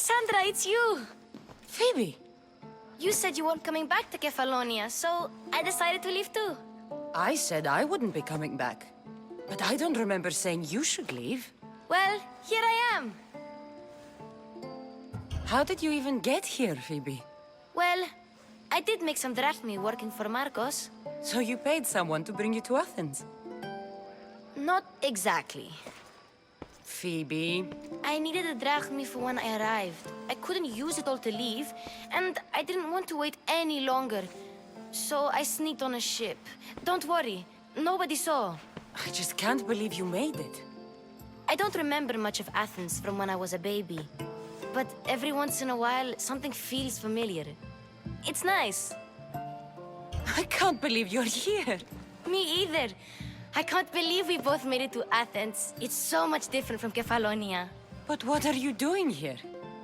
Cassandra, it's you! Phoebe! You said you weren't coming back to Kefalonia, so I decided to leave too. I said I wouldn't be coming back. But I don't remember saying you should leave. Well, here I am. How did you even get here, Phoebe? Well, I did make some drachmi working for Marcos. So you paid someone to bring you to Athens? Not exactly. Phoebe... I needed a drachmi for when I arrived. I couldn't use it all to leave, and I didn't want to wait any longer. So I sneaked on a ship. Don't worry, nobody saw. I just can't believe you made it. I don't remember much of Athens from when I was a baby. But every once in a while, something feels familiar. It's nice. I can't believe you're here. Me either. I can't believe we both made it to Athens. It's so much different from Kefalonia. But what are you doing here?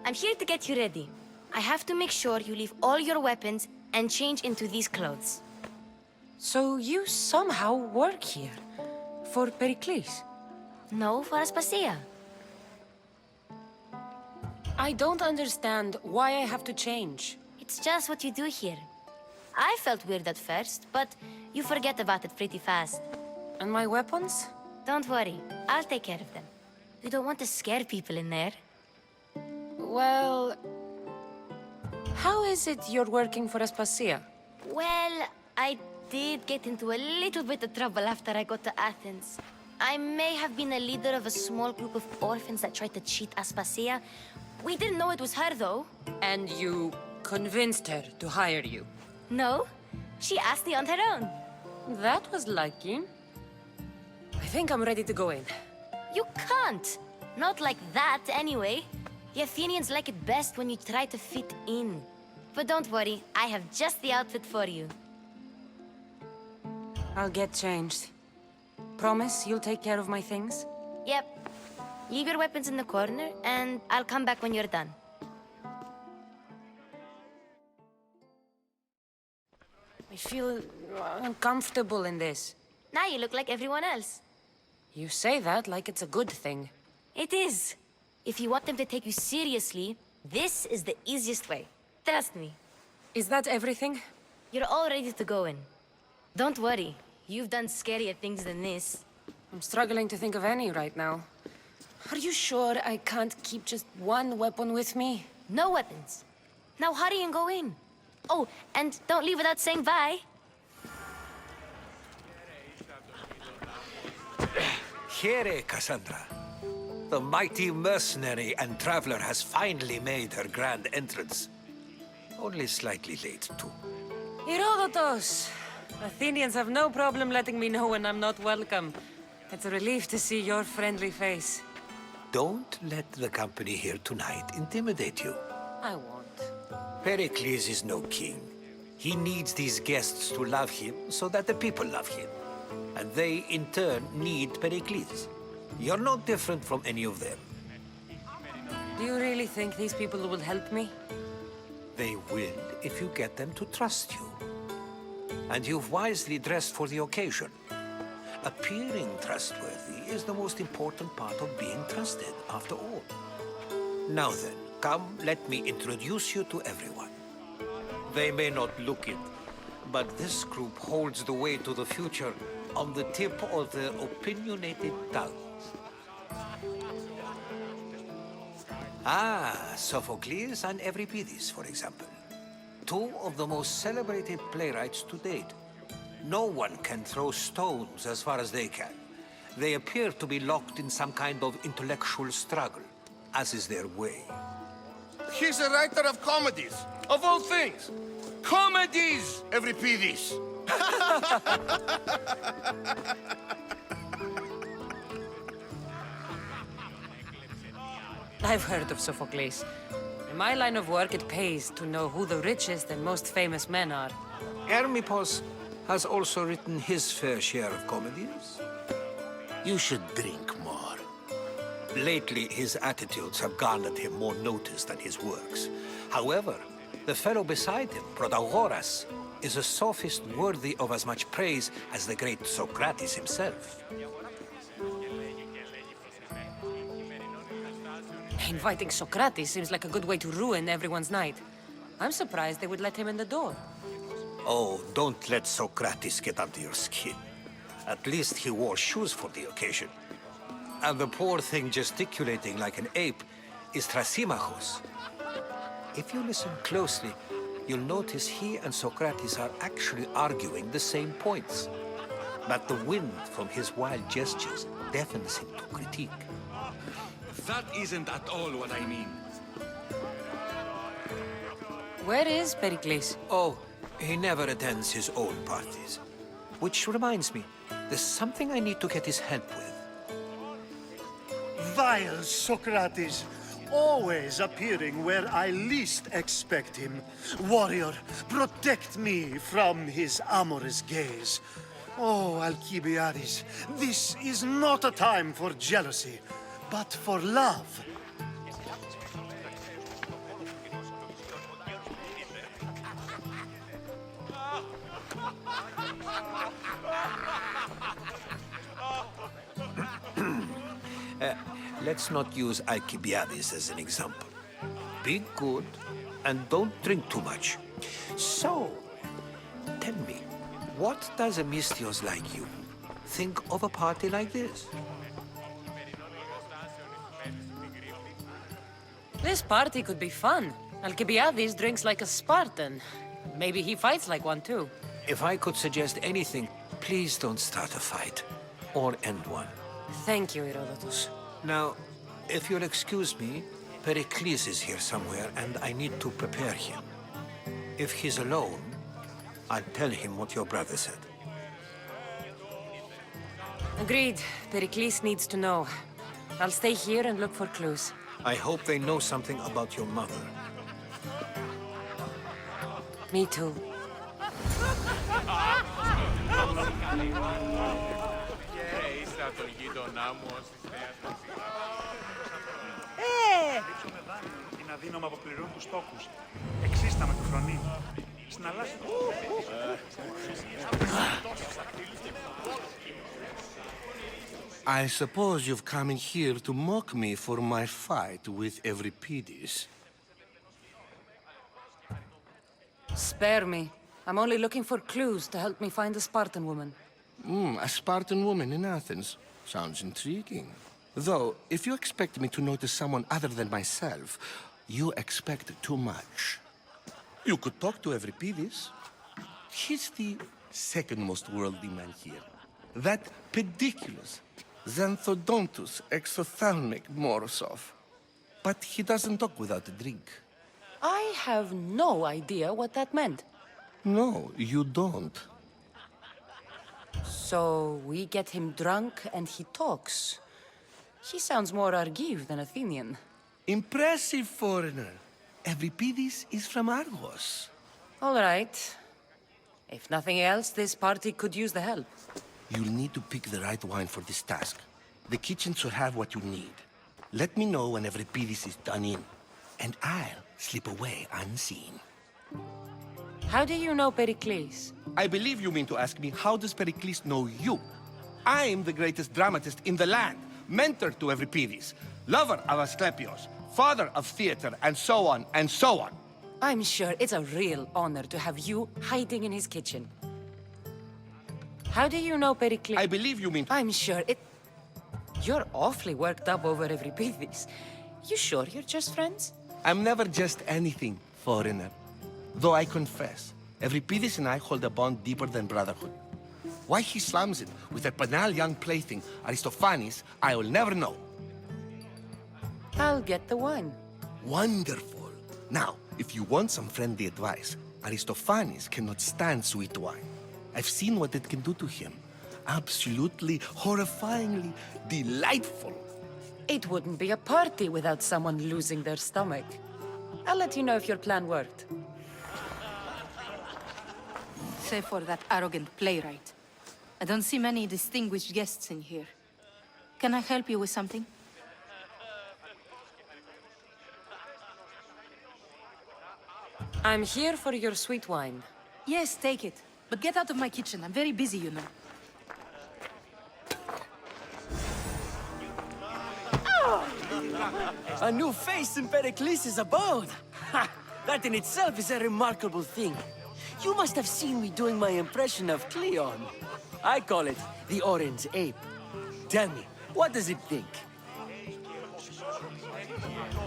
I'm here to get you ready. I have to make sure you leave all your weapons and change into these clothes. So you somehow work here? For Pericles? No, for Aspasia. I don't understand why I have to change. It's just what you do here. I felt weird at first, but you forget about it pretty fast. And my weapons? Don't worry, I'll take care of them. You don't want to scare people in there. Well... How is it you're working for Aspasia? Well, I did get into a little bit of trouble after I got to Athens. I may have been a leader of a small group of orphans that tried to cheat Aspasia. We didn't know it was her, though. And you convinced her to hire you? No, she asked me on her own. That was lucky. I think I'm ready to go in. You can't. Not like that, anyway. The Athenians like it best when you try to fit in. But don't worry, I have just the outfit for you. I'll get changed. Promise you'll take care of my things? Yep. Leave your weapons in the corner, and I'll come back when you're done. I feel uncomfortable in this. Now you look like everyone else. You say that like it's a good thing. It is. If you want them to take you seriously, this is the easiest way. Trust me. Is that everything? You're all ready to go in. Don't worry. You've done scarier things than this. I'm struggling to think of any right now. Are you sure I can't keep just one weapon with me? No weapons. Now hurry and go in. Oh, and don't leave without saying bye. Here, Cassandra. The mighty mercenary and traveler has finally made her grand entrance. Only slightly late, too. Herodotus! Athenians have no problem letting me know when I'm not welcome. It's a relief to see your friendly face. Don't let the company here tonight intimidate you. I won't. Pericles is no king. He needs these guests to love him so that the people love him. And they, in turn, need Pericles. You're no different from any of them. Do you really think these people will help me? They will if you get them to trust you. And you've wisely dressed for the occasion. Appearing trustworthy is the most important part of being trusted, after all. Now then, come, let me introduce you to everyone. They may not look it, but this group holds the way to the future on the tip of their opinionated tongues. Ah, Sophocles and Euripides, for example. Two of the most celebrated playwrights to date. No one can throw stones as far as they can. They appear to be locked in some kind of intellectual struggle, as is their way. He's a writer of comedies, of all things. Comedies, Euripides. I've heard of Sophocles. In my line of work, it pays to know who the richest and most famous men are. Hermippos has also written his fair share of comedies. You should drink more. Lately, his attitudes have garnered him more notice than his works. However, the fellow beside him, Protagoras, is a sophist worthy of as much praise as the great Socrates himself. Inviting Socrates seems like a good way to ruin everyone's night. I'm surprised they would let him in the door. Oh, don't let Socrates get under your skin. At least he wore shoes for the occasion. And the poor thing gesticulating like an ape is Thrasymachos. If you listen closely, you'll notice he and Socrates are actually arguing the same points. But the wind from his wild gestures deafens him to critique. That isn't at all what I mean. Where is Pericles? Oh, he never attends his own parties. Which reminds me, there's something I need to get his help with. Vile Socrates, always appearing where I least expect him. Warrior, protect me from his amorous gaze. Oh, Alcibiades, this is not a time for jealousy, but for love. Let's not use Alcibiades as an example. Be good and don't drink too much. So, tell me, what does a Mystios like you think of a party like this? This party could be fun. Alcibiades drinks like a Spartan. Maybe he fights like one too. If I could suggest anything, please don't start a fight or end one. Thank you, Herodotus. Now, if you'll excuse me, Pericles is here somewhere and I need to prepare him. If he's alone, I'll tell him what your brother said. Agreed. Pericles needs to know. I'll stay here and look for clues. I hope they know something about your mother. Me too. Είναι αδύναμο αποπληρώνει τους στόχους. Εξίστα με του φρονή. Συναλλάσσεται. I suppose you've come in here to mock me for my fight with Euripides. Spare me. I'm only looking for clues to help me find the Spartan woman. A Spartan woman in Athens. Sounds intriguing. Though, if you expect me to notice someone other than myself, you expect too much. You could talk to Euripides. He's the second most worldly man here. That pediculous, xanthodontus exophthalmic Morosov. But he doesn't talk without a drink. I have no idea what that meant. No, you don't. So we get him drunk and he talks. He sounds more Argive than Athenian. Impressive, foreigner. Euripides is from Argos. All right. If nothing else, this party could use the help. You'll need to pick the right wine for this task. The kitchen should have what you need. Let me know when Euripides is done in, and I'll slip away unseen. How do you know Pericles? I believe you mean to ask me, how does Pericles know you? I'm the greatest dramatist in the land, mentor to Euripides, lover of Asclepios, father of theater, and so on, and so on. I'm sure it's a real honor to have you hiding in his kitchen. How do you know Pericles? I believe you mean to... I'm sure it... You're awfully worked up over Euripides. You sure you're just friends? I'm never just anything, foreigner. Though I confess, Euripides and I hold a bond deeper than brotherhood. Why he slams it with that banal young plaything, Aristophanes, I will never know. I'll get the wine. Wonderful. Now, if you want some friendly advice, Aristophanes cannot stand sweet wine. I've seen what it can do to him. Absolutely, horrifyingly delightful. It wouldn't be a party without someone losing their stomach. I'll let you know if your plan worked. Save for that arrogant playwright. I don't see many distinguished guests in here. Can I help you with something? I'm here for your sweet wine. Yes, take it. But get out of my kitchen. I'm very busy, you know. A new face in Perakles' abode! Ha! That in itself is a remarkable thing. You must have seen me doing my impression of Cleon. I call it the Orange Ape. Tell me, what does it think?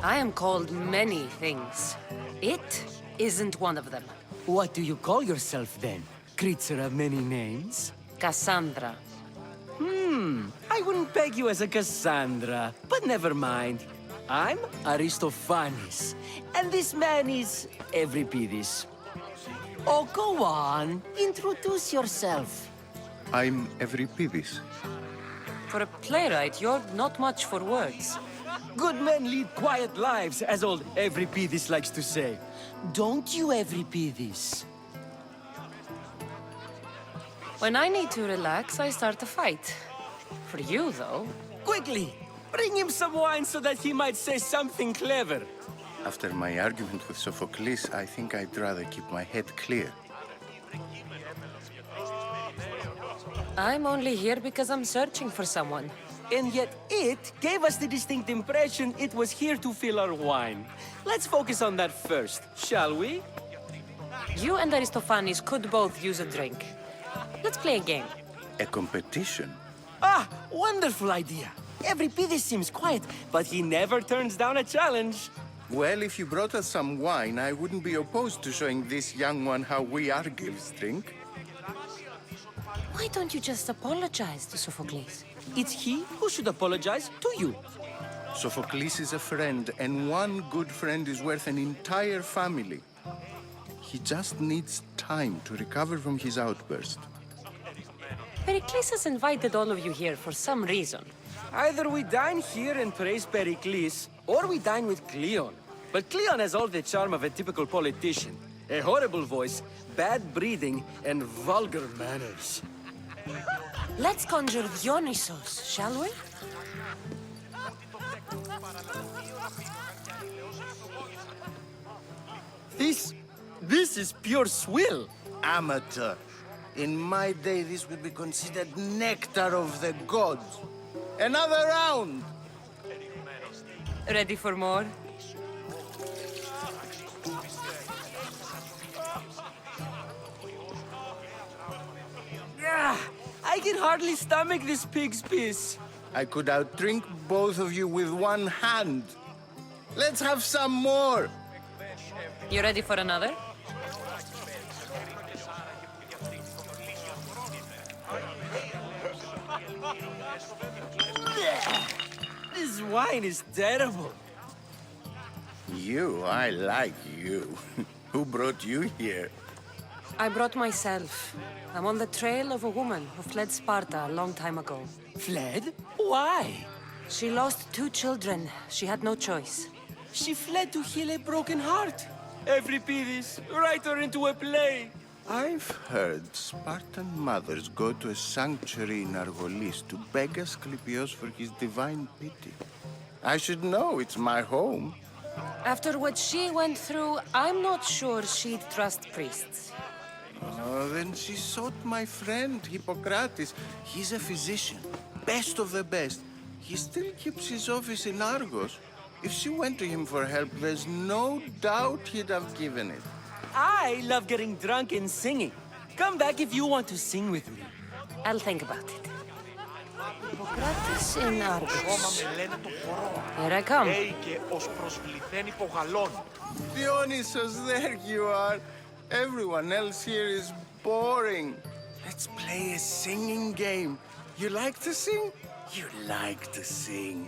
I am called many things. It isn't one of them. What do you call yourself then? Creature of many names? Cassandra. I wouldn't peg you as a Cassandra, but never mind. I'm Aristophanes, and this man is Euripides. Oh, go on. Introduce yourself. I'm Euripides. For a playwright, you're not much for words. Good men lead quiet lives, as old Euripides likes to say. Don't you, Euripides? When I need to relax, I start a fight. For you, though... Quickly! Bring him some wine so that he might say something clever. After my argument with Sophocles, I think I'd rather keep my head clear. I'm only here because I'm searching for someone. And yet it gave us the distinct impression it was here to fill our wine. Let's focus on that first, shall we? You and Aristophanes could both use a drink. Let's play a game. A competition? Ah, wonderful idea. Euripides seems quiet, but he never turns down a challenge. Well, if you brought us some wine, I wouldn't be opposed to showing this young one how we Argives drink. Why don't you just apologize to Sophocles? It's he who should apologize to you. Sophocles is a friend, and one good friend is worth an entire family. He just needs time to recover from his outburst. Pericles has invited all of you here for some reason. Either we dine here and praise Pericles, or we dine with Cleon. But Cleon has all the charm of a typical politician. A horrible voice, bad breeding, and vulgar manners. Let's conjure Dionysos, shall we? This is pure swill. Amateur. In my day, this would be considered nectar of the gods. Another round! Ready for more? Yeah, I can hardly stomach this pig's piss. I could outdrink both of you with one hand. Let's have some more! You ready for another? This wine is terrible. I like you. Who brought you here? I brought myself. I'm on the trail of a woman who fled Sparta a long time ago. Fled? Why? She lost 2 children. She had no choice. She fled to heal a broken heart. Euripides, write her into a play. I've heard Spartan mothers go to a sanctuary in Argolis to beg Asclepios for his divine pity. I should know, it's my home. After what she went through, I'm not sure she'd trust priests. Oh, then she sought my friend, Hippocrates. He's a physician, best of the best. He still keeps his office in Argos. If she went to him for help, there's no doubt he'd have given it. I love getting drunk and singing. Come back if you want to sing with me. I'll think about it. Hippocrates in Argos. Here I come. Dionysos, there you are. Everyone else here is boring. Let's play a singing game. You like to sing? You like to sing.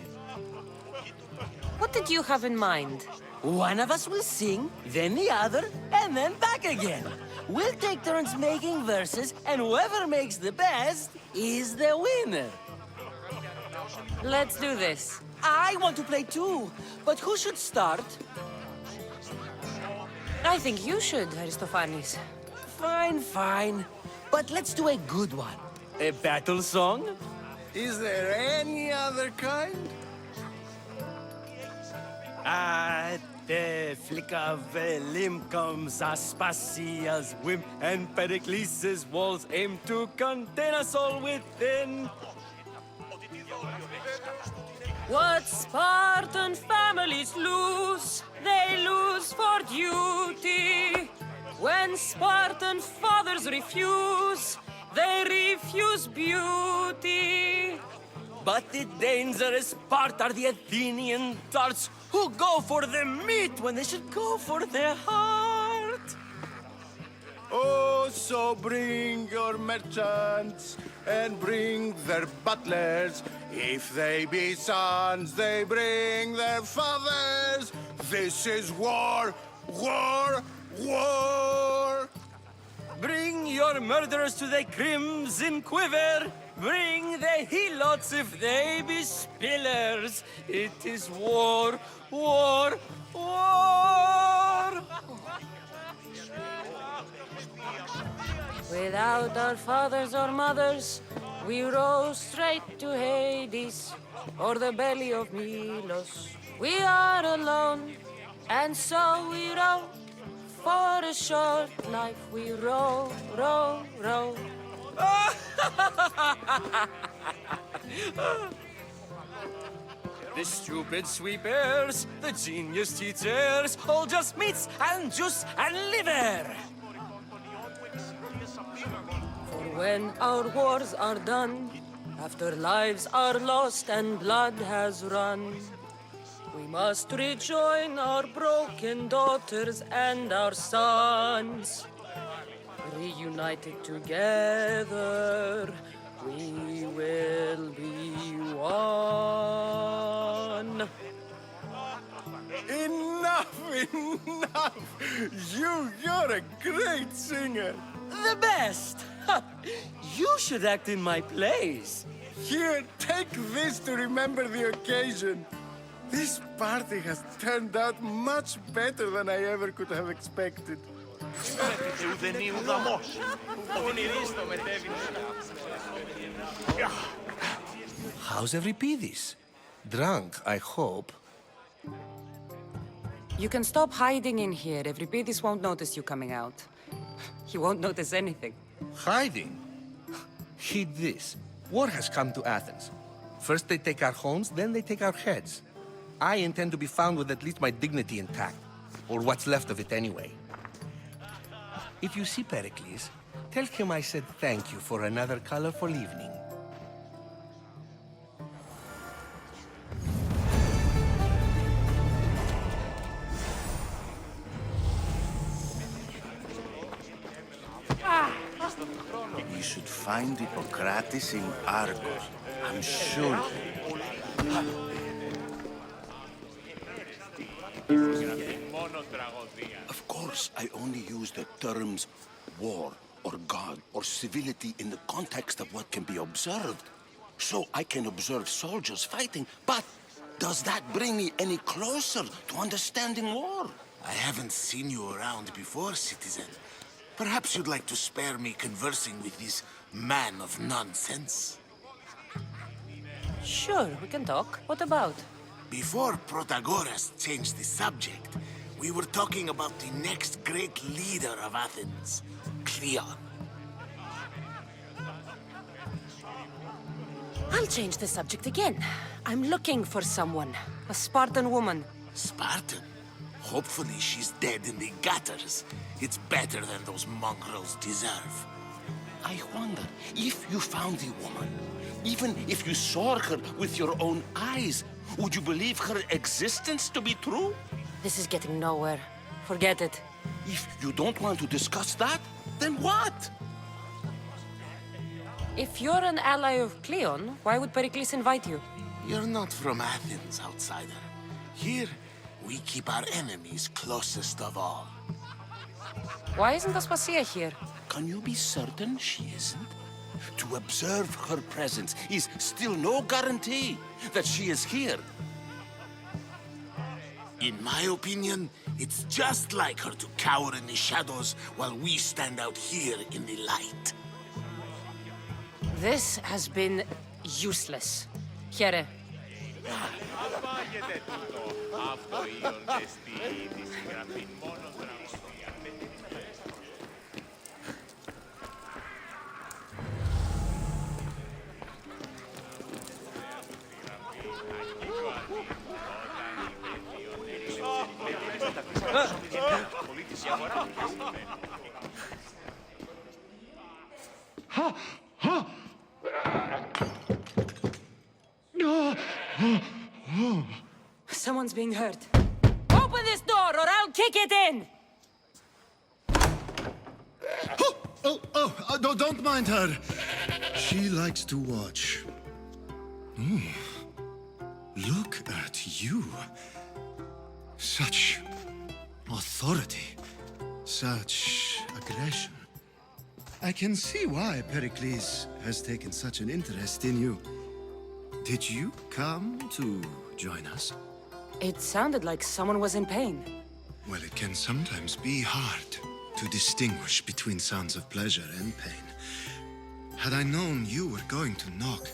What did you have in mind? One of us will sing, then the other, and then back again. We'll take turns making verses, and whoever makes the best is the winner. Let's do this. I want to play too, but who should start? I think you should, Aristophanes. Fine. But let's do a good one. A battle song? Is there any other kind? At the flick of a limb comes Aspasia's whim, and Pericles' walls aim to contain us all within. What Spartan families lose, they lose for duty. When Spartan fathers refuse, they refuse beauty. But the dangerous part are the Athenian darts who go for the meat when they should go for the heart. Oh, so bring your merchants and bring their butlers. If they be sons, they bring their fathers. This is war, war, war. Bring your murderers to the crimson quiver. Bring the helots if they be spillers. It is war, war, war. Without our fathers or mothers, we row straight to Hades or the belly of Milos. We are alone, and so we row. For a short life we row, row, row. The stupid sweepers, the genius teachers, all just meats and juice and liver. For when our wars are done, after lives are lost and blood has run, we must rejoin our broken daughters and our sons. Reunited together, we will be one. Enough, enough! You're a great singer. The best! You should act in my plays. Here, take this to remember the occasion. This party has turned out much better than I ever could have expected. How's Euripides? Drunk, I hope. You can stop hiding in here. Euripides won't notice you coming out. He won't notice anything. Hiding? Heed this. War has come to Athens. First they take our homes, then they take our heads. I intend to be found with at least my dignity intact. Or what's left of it anyway. If you see Perakles, tell him I said thank you for another colorful evening. We should find Hippocrates in Argos. I'm sure. Of course, I only use the terms war or God or civility in the context of what can be observed. So I can observe soldiers fighting, but does that bring me any closer to understanding war? I haven't seen you around before, citizen. Perhaps you'd like to spare me conversing with this man of nonsense? Sure, we can talk. What about? Before Protagoras changed the subject, we were talking about the next great leader of Athens, Cleon. I'll change the subject again. I'm looking for someone. A Spartan woman. Spartan? Hopefully she's dead in the gutters. It's better than those mongrels deserve. I wonder if you found the woman, even if you saw her with your own eyes, would you believe her existence to be true? This is getting nowhere. Forget it. If you don't want to discuss that, then what? If you're an ally of Cleon, why would Pericles invite you? You're not from Athens, outsider. Here, we keep our enemies closest of all. Why isn't Aspasia here? Can you be certain she isn't? To observe her presence is still no guarantee that she is here. In my opinion, it's just like her to cower in the shadows while we stand out here in the light. This has been useless. Here. Someone's being hurt. Open this door or I'll kick it in! Don't mind her. She likes to watch. Look at you. Such authority. Such aggression. I can see why Pericles has taken such an interest in you. Did you come to join us? It sounded like someone was in pain. Well, it can sometimes be hard to distinguish between sounds of pleasure and pain. Had I known you were going to knock,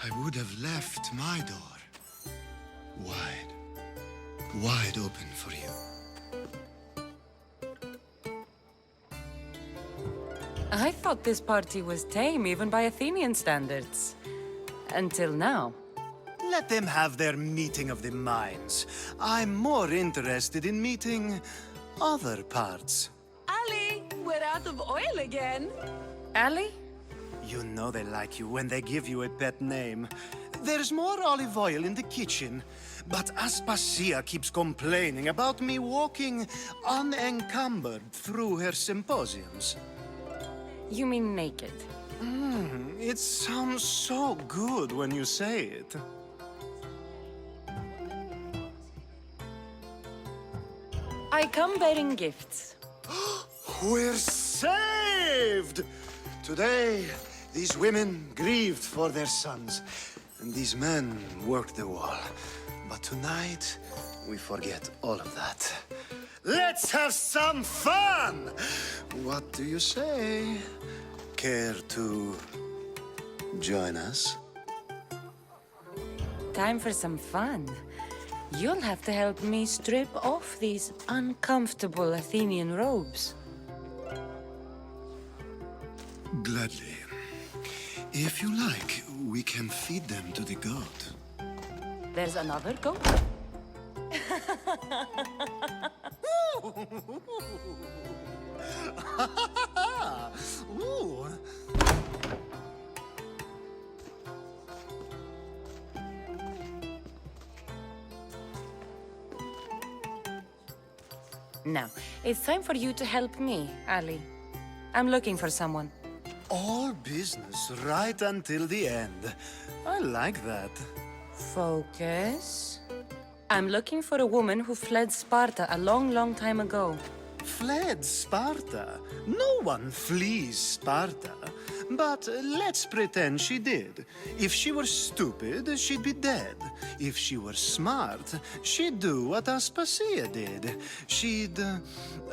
I would have left my door wide open for you. I thought this party was tame even by Athenian standards. Until now. Let them have their meeting of the minds. I'm more interested in meeting other parts. Ali, we're out of oil again. Ali? You know they like you when they give you a pet name. There's more olive oil in the kitchen, but Aspasia keeps complaining about me walking unencumbered through her symposiums. You mean naked? It sounds so good when you say it. I come bearing gifts. We're saved! Today, these women grieved for their sons, and these men worked the wall. But tonight, we forget all of that. Let's have some fun! What do you say? Care to join us? Time for some fun. You'll have to help me strip off these uncomfortable Athenian robes. Gladly. If you like, we can feed them to the goat. There's another goat? Ooh. Now, it's time for you to help me, Ali. I'm looking for someone. All business right until the end. I like that. Focus. I'm looking for a woman who fled Sparta a long, long time ago. Fled Sparta? No one flees Sparta. But let's pretend she did. If she were stupid, she'd be dead. If she were smart, she'd do what Aspasia did. She'd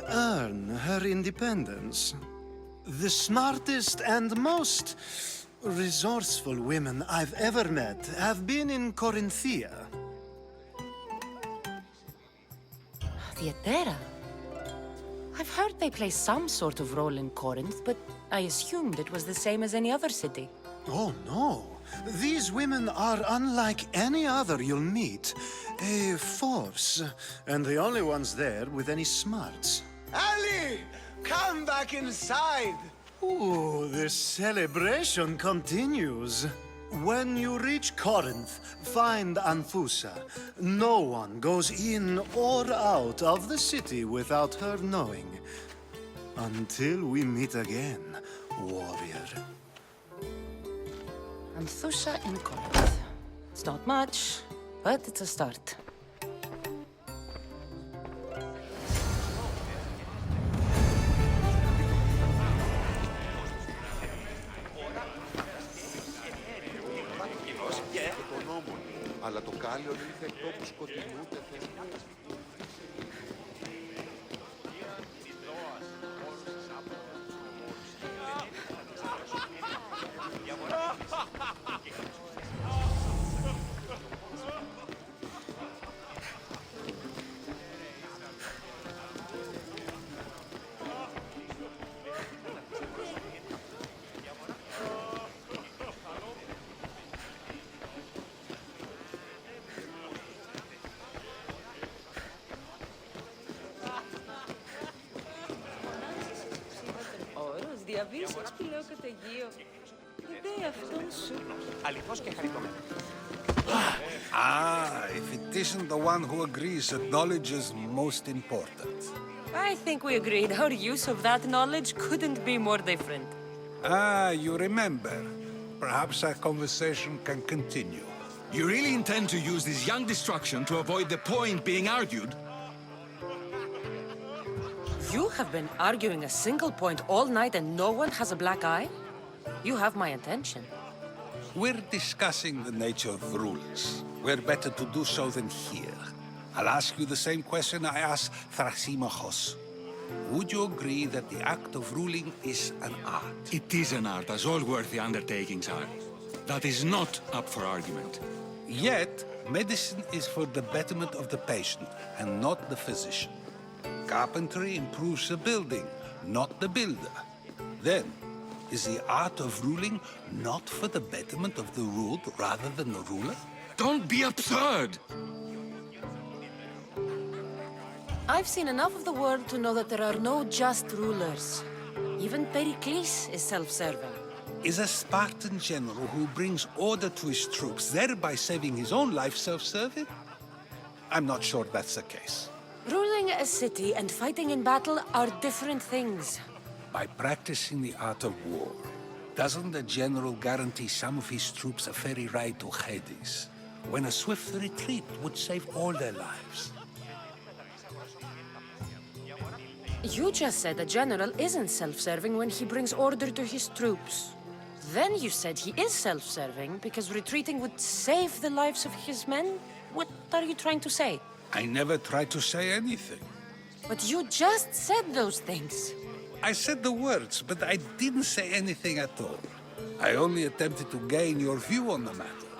earn her independence. The smartest and most resourceful women I've ever met have been in Corinthia. Theatera? I've heard they play some sort of role in Corinth, but I assumed it was the same as any other city. Oh, no. These women are unlike any other you'll meet. A force, and the only ones there with any smarts. Ali! Come back inside! Ooh, the celebration continues. When you reach Corinth, find Anfusa. No one goes in or out of the city without her knowing. Until we meet again, warrior. Anthusha in Corinth. It's not much, but it's a start. Αλλά το κάλιο ήρθε εκ τόπου σκοτεινού τεθεσμού. διαβίσεις πλέον καταιγείο. Ιδέα αυτόν σου. If it isn't the one who agrees that knowledge is most important. I think we agreed our use of that knowledge couldn't be more different. You remember. Perhaps our conversation can continue. You really intend to use this young destruction to avoid the point being argued? You have been arguing a single point all night and no one has a black eye? You have my attention. We're discussing the nature of rules. We're better to do so than here. I'll ask you the same question I asked Thrasymachos. Would you agree that the act of ruling is an art? It is an art, as all worthy undertakings are. That is not up for argument. Yet, medicine is for the betterment of the patient and not the physician. Carpentry improves the building, not the builder. Then, is the art of ruling not for the betterment of the ruled rather than the ruler? Don't be absurd! I've seen enough of the world to know that there are no just rulers. Even Pericles is self-serving. Is a Spartan general who brings order to his troops, thereby saving his own life, self-serving? I'm not sure that's the case. Ruling a city and fighting in battle are different things. By practicing the art of war, doesn't the general guarantee some of his troops a ferry ride to Hades, when a swift retreat would save all their lives? You just said a general isn't self-serving when he brings order to his troops. Then you said he is self-serving because retreating would save the lives of his men? What are you trying to say? I never tried to say anything. But you just said those things. I said the words, but I didn't say anything at all. I only attempted to gain your view on the matter.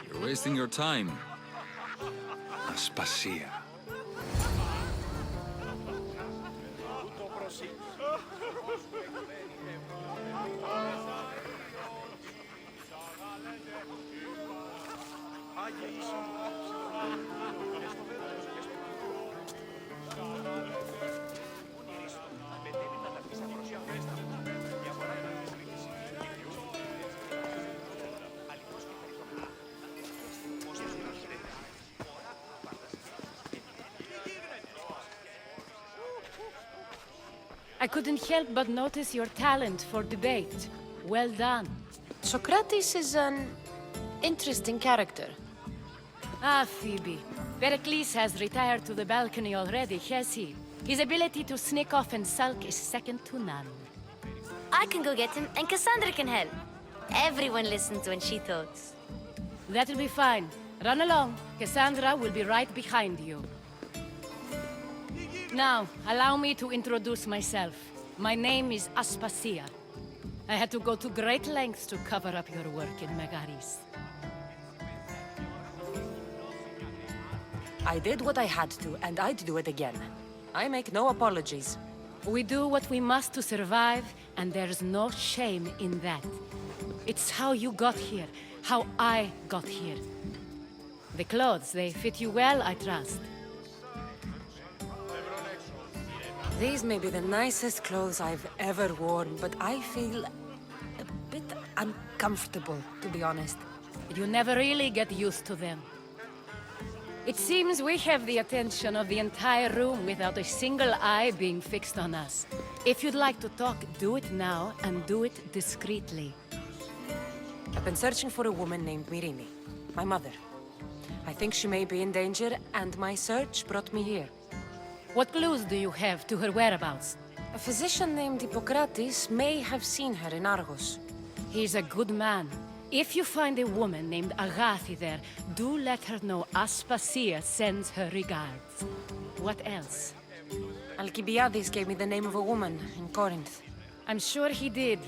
You're wasting your time. Aspasia. I couldn't help but notice your talent for debate. Well done. Socrates is an interesting character. Ah, Phoebe. Perakles has retired to the balcony already, has he? His ability to sneak off and sulk is second to none. I can go get him, and Cassandra can help. Everyone listens when she talks. That'll be fine. Run along. Cassandra will be right behind you. Now, allow me to introduce myself. My name is Aspasia. I had to go to great lengths to cover up your work in Megaris. I did what I had to, and I'd do it again. I make no apologies. We do what we must to survive, and there's no shame in that. It's how you got here, how I got here. The clothes, they fit you well, I trust. These may be the nicest clothes I've ever worn, but I feel a bit uncomfortable, to be honest. You never really get used to them. It seems we have the attention of the entire room without a single eye being fixed on us. If you'd like to talk, do it now, and do it discreetly. I've been searching for a woman named Myrimi, my mother. I think she may be in danger, and my search brought me here. What clues do you have to her whereabouts? A physician named Hippocrates may have seen her in Argos. He's a good man. If you find a woman named Agathi there, do let her know Aspasia sends her regards. What else? Alcibiades gave me the name of a woman in Corinth. I'm sure he did.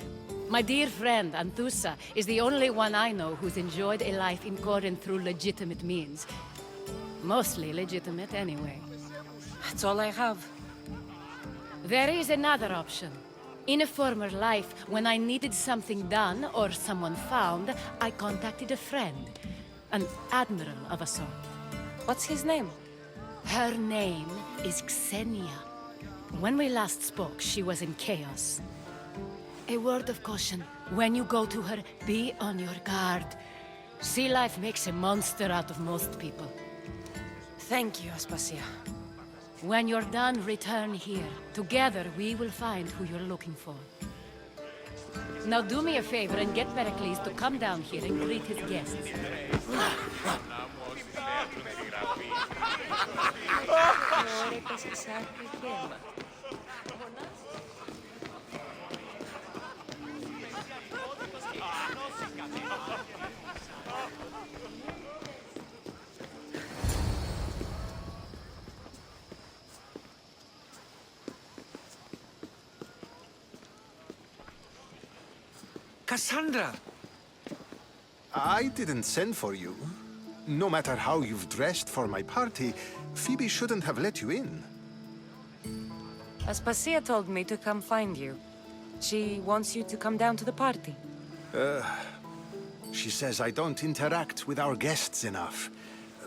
My dear friend, Anthusa, is the only one I know who's enjoyed a life in Corinth through legitimate means. Mostly legitimate, anyway. That's all I have. There is another option. In a former life, when I needed something done or someone found, I contacted a friend. An admiral of a sort. What's his name? Her name is Xenia. When we last spoke, she was in chaos. A word of caution. When you go to her, be on your guard. Sea life makes a monster out of most people. Thank you, Aspasia. When you're done, return here. Together, we will find who you're looking for. Now do me a favor and get Perakles to come down here and greet his guests. Cassandra! I didn't send for you. No matter how you've dressed for my party, Phoebe shouldn't have let you in. Aspasia told me to come find you. She wants you to come down to the party. She says I don't interact with our guests enough.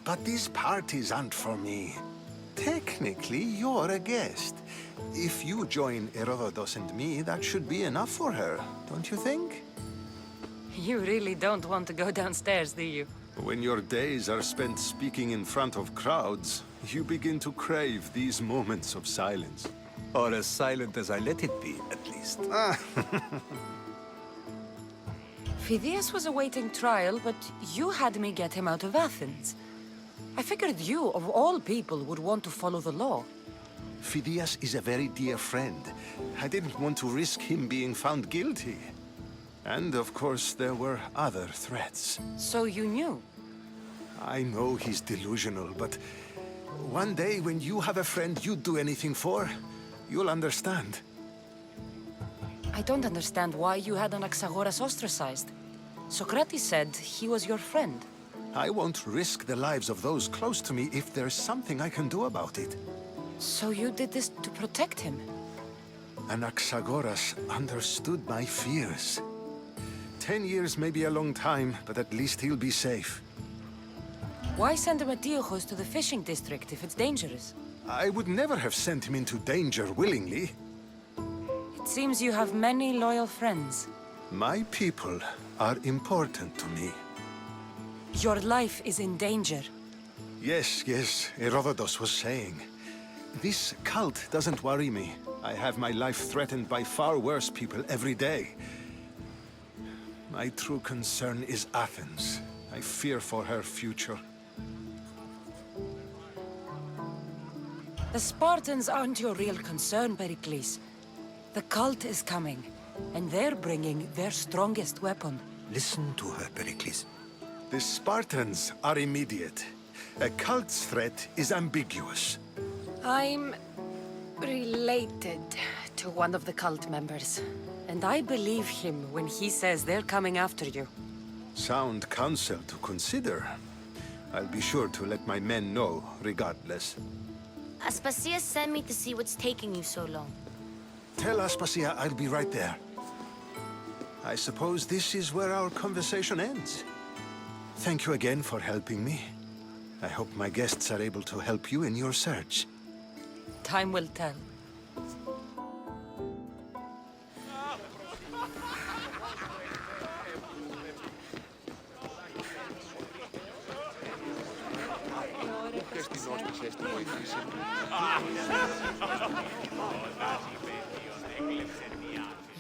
But these parties aren't for me. Technically, you're a guest. If you join Herodotus and me, that should be enough for her, don't you think? You really don't want to go downstairs, do you? When your days are spent speaking in front of crowds, you begin to crave these moments of silence. Or as silent as I let it be, at least. Phidias was awaiting trial, but you had me get him out of Athens. I figured you, of all people, would want to follow the law. Phidias is a very dear friend. I didn't want to risk him being found guilty. And of course, there were other threats. So you knew? I know he's delusional, but one day when you have a friend you'd do anything for, you'll understand. I don't understand why you had Anaxagoras ostracized. Socrates said he was your friend. I won't risk the lives of those close to me if there's something I can do about it. So you did this to protect him? Anaxagoras understood my fears. 10 years may be a long time, but at least he'll be safe. Why send Emetiochos to the fishing district if it's dangerous? I would never have sent him into danger willingly. It seems you have many loyal friends. My people are important to me. Your life is in danger. Yes, Herodotus was saying. This cult doesn't worry me. I have my life threatened by far worse people every day. My true concern is Athens. I fear for her future. The Spartans aren't your real concern, Pericles. The cult is coming, and they're bringing their strongest weapon. Listen to her, Perakles. The Spartans are immediate. A cult's threat is ambiguous. I'm related to one of the cult members, and I believe him when he says they're coming after you. Sound counsel to consider. I'll be sure to let my men know, regardless. Aspasia sent me to see what's taking you so long. Tell Aspasia I'll be right there. I suppose this is where our conversation ends. Thank you again for helping me. I hope my guests are able to help you in your search. Time will tell.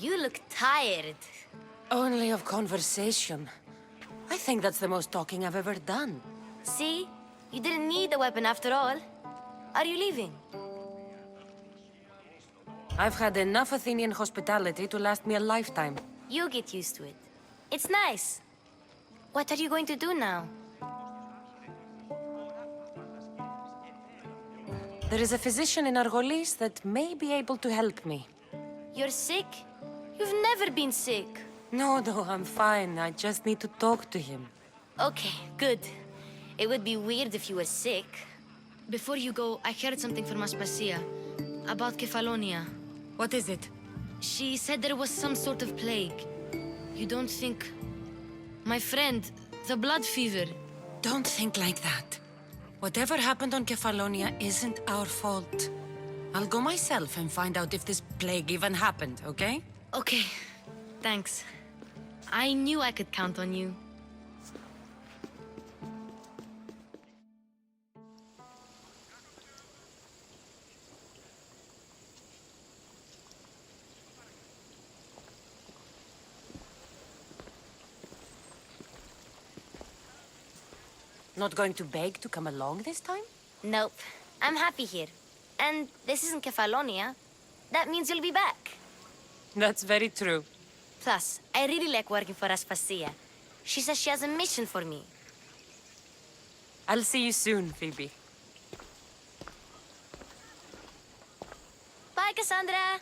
You look tired. Only of conversation. I think that's the most talking I've ever done. See? You didn't need the weapon after all. Are you leaving? I've had enough Athenian hospitality to last me a lifetime. You get used to it. It's nice. What are you going to do now? There is a physician in Argolis that may be able to help me. You're sick? You've never been sick. No, I'm fine. I just need to talk to him. Okay, good. It would be weird if you were sick. Before you go, I heard something from Aspasia about Kefalonia. What is it? She said there was some sort of plague. You don't think... My friend, the blood fever. Don't think like that. Whatever happened on Kefalonia isn't our fault. I'll go myself and find out if this plague even happened, okay? Okay, thanks. I knew I could count on you. Not going to beg to come along this time? Nope. I'm happy here. And this isn't Kefalonia. That means you'll be back. That's very true. Plus, I really like working for Aspasia. She says she has a mission for me. I'll see you soon, Phoebe. Bye, Cassandra!